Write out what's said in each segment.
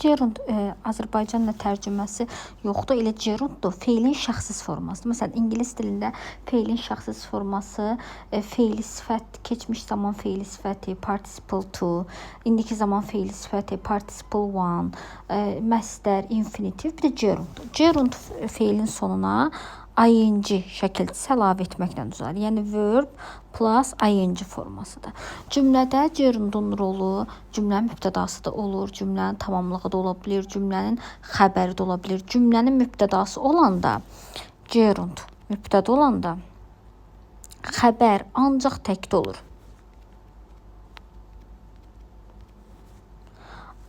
Gerund Azərbaycanla tərcüməsi yoxdur, elə gerunddur, feilin şəxsiz forması. Məsələn, ingilis dilində feilin şəxsiz forması, feili sifət, keçmiş zaman feili sifəti, participle to, indiki zaman feili sifəti, participle one, məsdər, infinitiv, bir də gerund. Gerund feilin sonuna ing şəkilçisi əlavə etməklə düzəlir. Yəni verb plus ing formasıdır. Cümlədə gerundun rolu cümlənin mübtədası da olur, cümlənin tamamlığı da ola bilər, cümlənin xəbəri də ola bilər. Cümlənin mübtədası olanda gerund mübtədə olanda xəbər ancaq təkdə olur.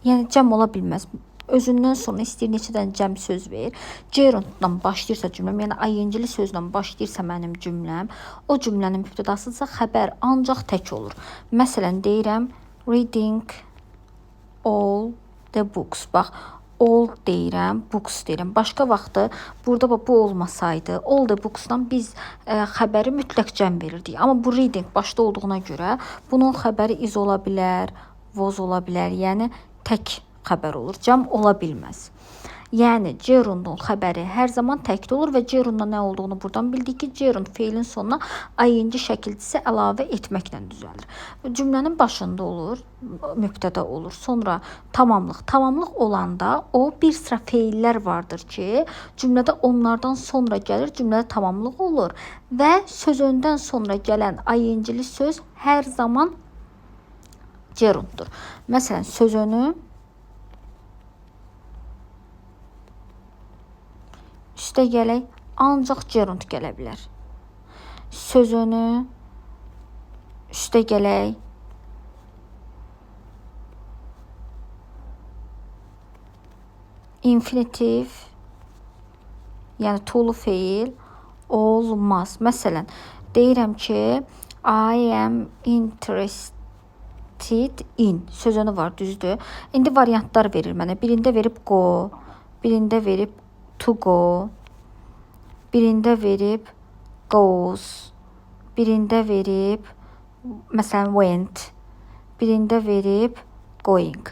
Yəni cəm ola bilməz. Özündən sonra istəyir neçə dənə cəm söz ver. Gerunddan başlayırsa cümləm, yəni ing-li sözlə başlayırsa mənim cümləm, o cümlənin mübtədasıdırsa xəbər ancaq tək olur. Məsələn, deyirəm reading all the books. Bax, all deyirəm, books deyirəm. Başqa vaxtı burada bu olmasaydı, all the booksdan biz xəbəri mütləq cəm verirdik. Amma bu reading başda olduğuna görə bunun xəbəri is ola bilər, was ola bilər. Yəni tək xəbər olur, cəm ola bilməz. Yəni gerundun xəbəri hər zaman təkdə olur və gerunda nə olduğunu buradan bildik ki, gerund feilin sonuna ing şəkilçisi əlavə etməklə düzəlir. Cümlənin başında olur, mübtədə olur, sonra tamamlıq. Tamamlıq olanda o bir sıra feillər vardır ki, cümlədə onlardan sonra gəlir, cümlədə tamamlıq olur və sözündən sonra gələn ing-li söz hər zaman gerunddur. Məsələn, sözünü üstə gələk ancaq gerund gələ bilər. Sözünü üstə gələk infinitiv, yəni tolu feil olmaz. Məsələn, deyirəm ki, I am interested in sözünü var, düzdür. İndi variantlar verir mənə. Birində verib go, birində verib to go, birində verib goes, birində verib məsələn went, birində verib going.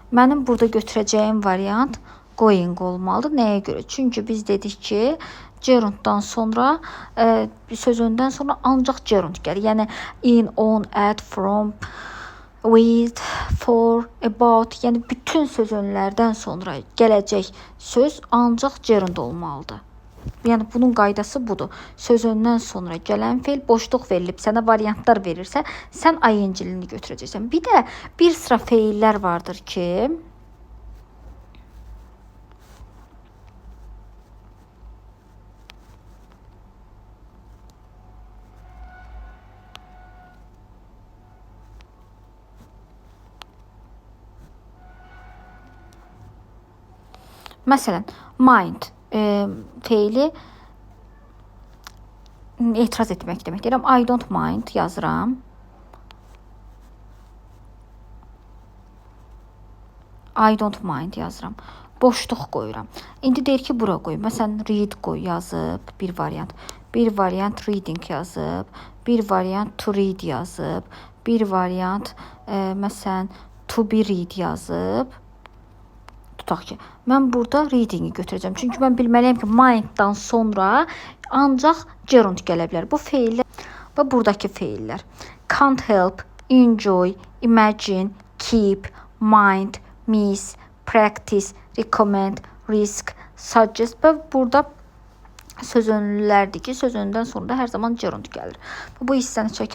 Mənim burada götürəcəyim variant going olmalıdır. Nəyə görə? Çünki biz dedik ki, gerunddan sonra sözündən sonra ancaq gerund gəlir. Yəni in, on, at, from, with, for, about, yəni bütün sözünlərdən sonra gələcək söz ancaq gerund olmalıdır. Yəni bunun qaydası budur. Sözündən sonra gələn feil boşluq verilib, sənə variantlar verirsə, sən ing-lini götürəcəksən. Bir də bir sıra feillər vardır ki, məsələn, mind feili etiraz etmək demək. Deyirəm, I don't mind yazıram. I don't mind yazıram. Boşluq qoyuram. İndi deyir ki, bura qoy. Məsələn, read qoy yazıb, bir variant. Bir variant reading yazıb, bir variant to read yazıb, bir variant məsələn to be read yazıb. Tutaq ki, mən burada readingi götürəcəm. Çünki mən bilməliyəm ki, minddan sonra ancaq gerund gələ bilər. Bu feillər və buradakı feillər. Can't help, enjoy, imagine, keep, mind, miss, practice, recommend, risk, suggest və burada sözünlərdir ki, sözündən sonra da hər zaman gerund gəlir. Bu hissəni çək.